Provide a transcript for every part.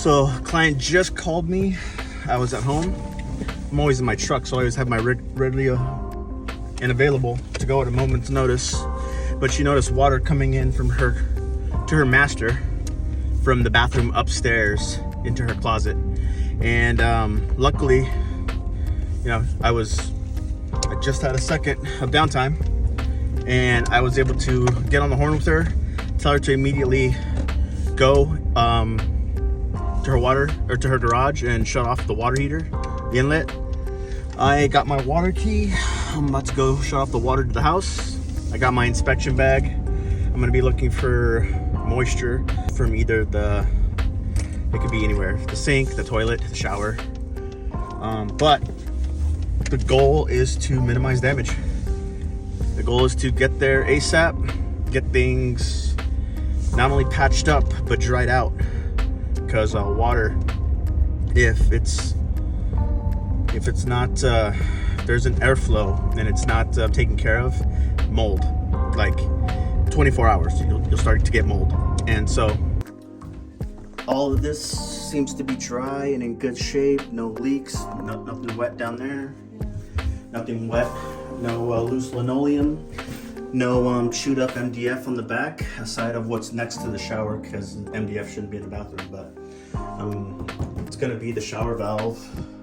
So client just called me. I was at home. I'm always in my truck, so I always have my readily and available to go at a moment's notice. But she noticed water coming in from her to her master from the bathroom upstairs into her closet. And luckily, you know, I just had a second of downtime, and I was able to get on the horn with her, tell her to immediately go to her water or to her garage and shut off the water heater, the inlet. I got my water key. I'm about to go shut off the water to the house. I got my inspection bag. I'm gonna be looking for moisture from either it could be anywhere, the sink, the toilet, the shower. But the goal is to minimize damage. The goal is to get there ASAP, get things not only patched up, but dried out. Because water, if it's not, there's an airflow and it's not taken care of, mold, like 24 hours, you'll start to get mold. And so all of this seems to be dry and in good shape, no leaks, nothing wet down there, nothing wet, no loose linoleum, no chewed up MDF on the back, aside of what's next to the shower, because MDF shouldn't be in the bathroom, but it's gonna be the shower valve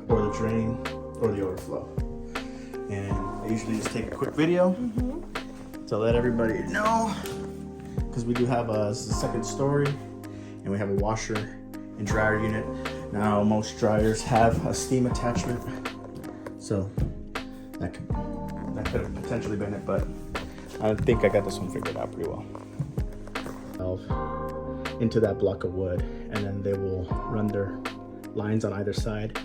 or the drain or the overflow. And I usually just take a quick video to let everybody know, because we do have a second story and we have a washer and dryer unit. Now most dryers have a steam attachment, so that could have potentially been it, but I think I got this one figured out pretty well. Into that block of wood, and then they will run their lines on either side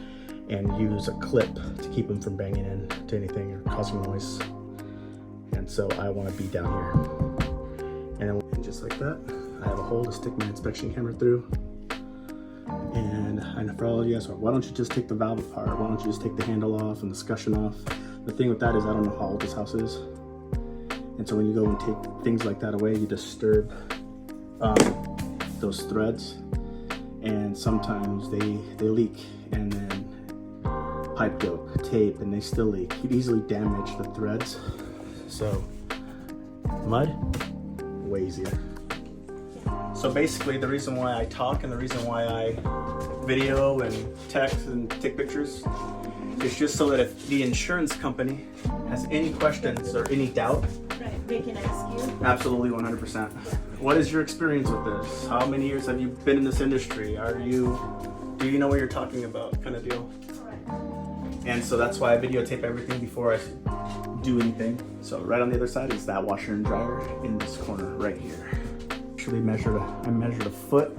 and use a clip to keep them from banging into anything or causing noise. And so I want to be down here, and then just like that, I have a hole to stick my inspection camera through. And for all of you guys, why don't you just take the valve apart? Why don't you just take the handle off and the scutcheon off? The thing with that is I don't know how old this house is, and so when you go and take things like that away, you disturb those threads, and sometimes they leak, and then pipe dope, tape, and they still leak. You can easily damage the threads. So mud, way easier. So basically the reason why I talk and the reason why I video and text and take pictures is just so that if the insurance company has any questions or any doubt, they can ask you. Absolutely, 100%. What is your experience with this? How many years have you been in this industry? Do you know what you're talking about, kind of deal? Correct. And so that's why I videotape everything before I do anything. So right on the other side is that washer and dryer in this corner right here. Actually I measured a foot.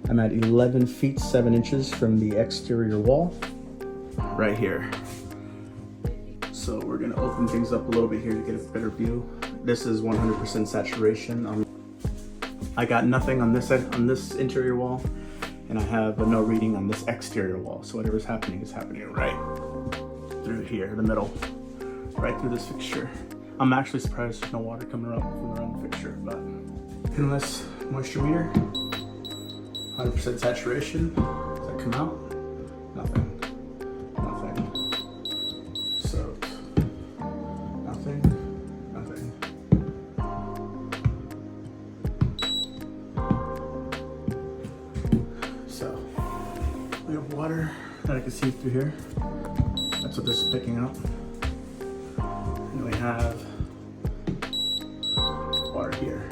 I'm at 11 feet 7 inches from the exterior wall right here. So we're gonna open things up a little bit here to get a better view. This is 100% saturation. I got nothing on this interior wall, and I have no reading on this exterior wall. So whatever's happening is happening right through here, the middle, right through this fixture. I'm actually surprised there's no water coming up from around the fixture, but pinless moisture meter, 100% saturation. Does that come out? Nothing. So nothing. So we have water that I can see through here. That's what this is picking up. And we have water here.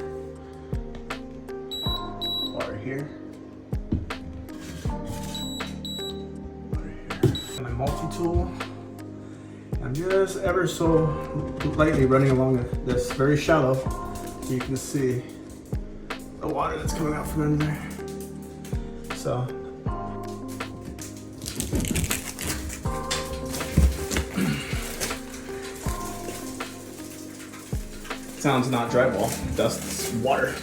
Water here. Water here. And my multi-tool. I'm just ever so lightly running along this very shallow, so you can see the water that's coming out from under there. So sounds not drywall, dust, water.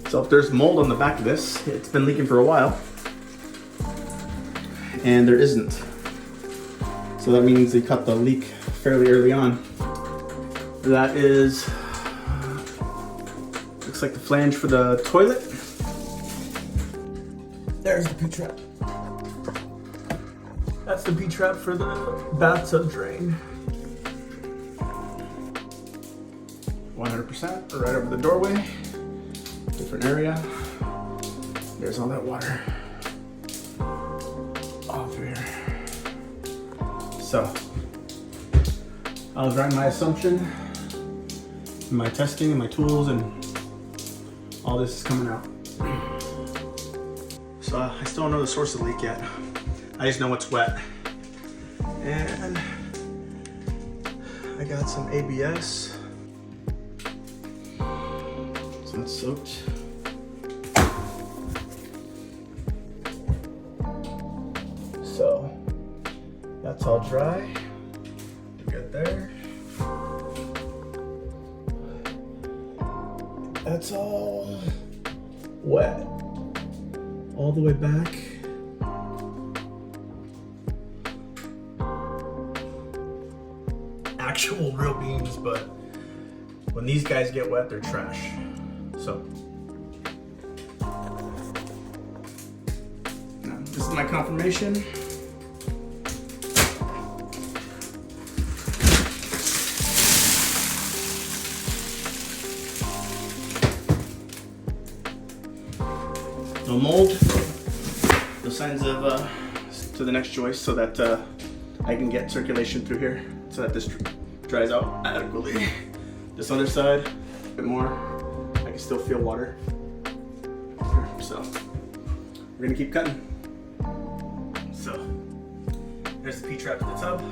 So if there's mold on the back of this, it's been leaking for a while, and there isn't. So that means they cut the leak fairly early on. That is looks like the flange for the toilet. There's the P-trap. That's the P-trap for the bathtub drain. 100% right over the doorway. Different area. There's all that water. All through here. So, I was right in my assumption, in my testing, and my tools, and all this is coming out. So I still don't know the source of the leak yet. I just know it's wet. And I got some ABS. So it's soaked. So that's all dry. Good there. That's all wet. All the way back. Actual real beams, but when these guys get wet, they're trash. So, now, this is my confirmation. No mold, no signs of to the next joist, so that I can get circulation through here, so that this dries out adequately. This other side, a bit more, I can still feel water. So we're gonna keep cutting. So there's the P-trap to the tub.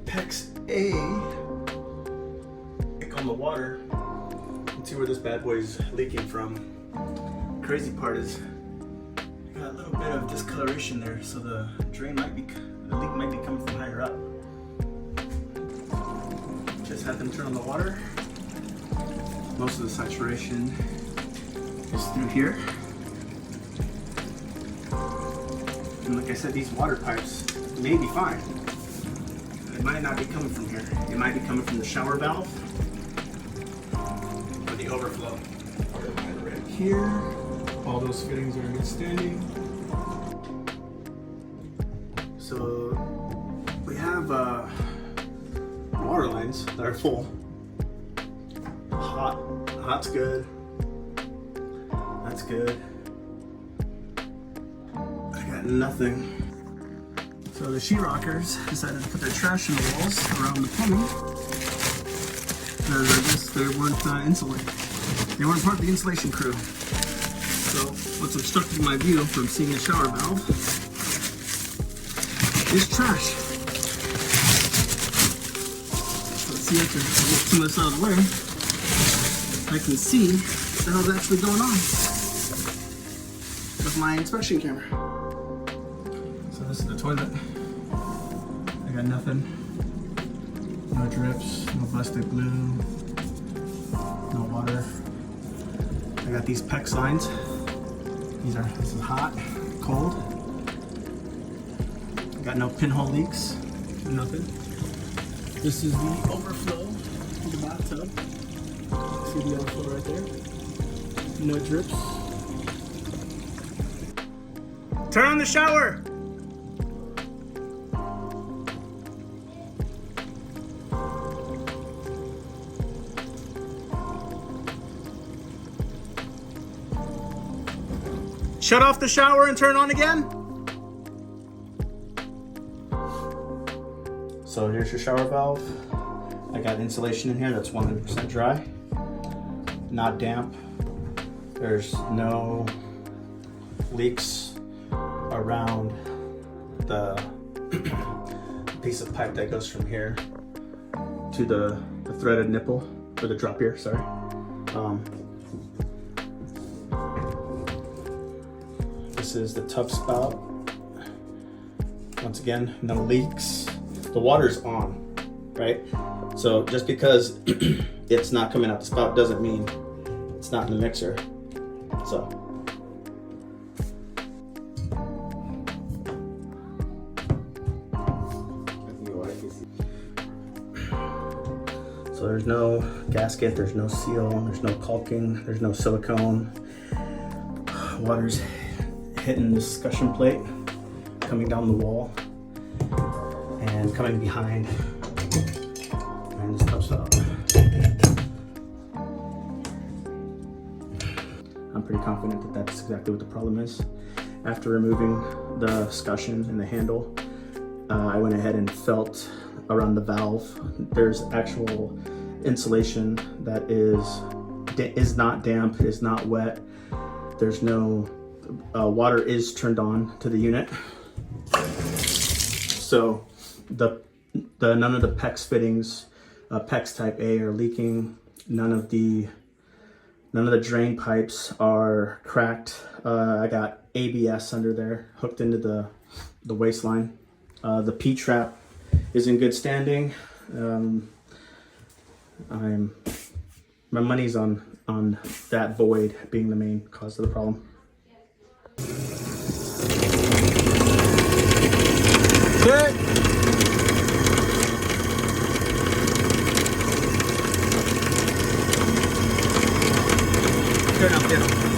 PEX A, pick on the water. Let's see where this bad boy is leaking from. Crazy part is I got a little bit of discoloration there, so the leak might be coming from higher up. Just had them turn on the water. Most of the saturation is through here. And like I said, these water pipes may be fine. It might not be coming from here. It might be coming from the shower valve or the overflow. Right here. All those fittings are in good standing. So we have water lines that are full. Hot's good. That's good. I got nothing. So the sheetrockers decided to put their trash in the walls around the plumbing. Because I guess they weren't insulated. They weren't part of the insulation crew. So what's obstructing my view from seeing a shower valve is trash. Let's see if I can get some of this out of the way. I can see what the hell's actually going on with my inspection camera. So this is the toilet. I got nothing. No drips, no busted glue, no water. I got these PEX lines. This is hot, cold. Got no pinhole leaks, nothing. This is the overflow of the bathtub. See the overflow right there? No drips. Turn on the shower! Shut off the shower and turn on again. So here's your shower valve. I got insulation in here that's 100% dry, not damp. There's no leaks around the piece of pipe that goes from here to the threaded nipple, or the drop ear, sorry. This is the tub spout. Once again, no leaks. The water's on, right? So just because it's not coming out the spout doesn't mean it's not in the mixer. So So there's no gasket, there's no seal, there's no caulking, there's no silicone. Water's hitting the suction plate, coming down the wall, and coming behind, and just comes up. I'm pretty confident that that's exactly what the problem is. After removing the scutcheon and the handle, I went ahead and felt around the valve. There's actual insulation that is not damp, is not wet. There's no water is turned on to the unit. So the none of the PEX fittings, PEX type A, are leaking. None of the drain pipes are cracked. I got ABS under there hooked into the waistline. The P-trap is in good standing. My money's on that void being the main cause of the problem. Good. Good enough,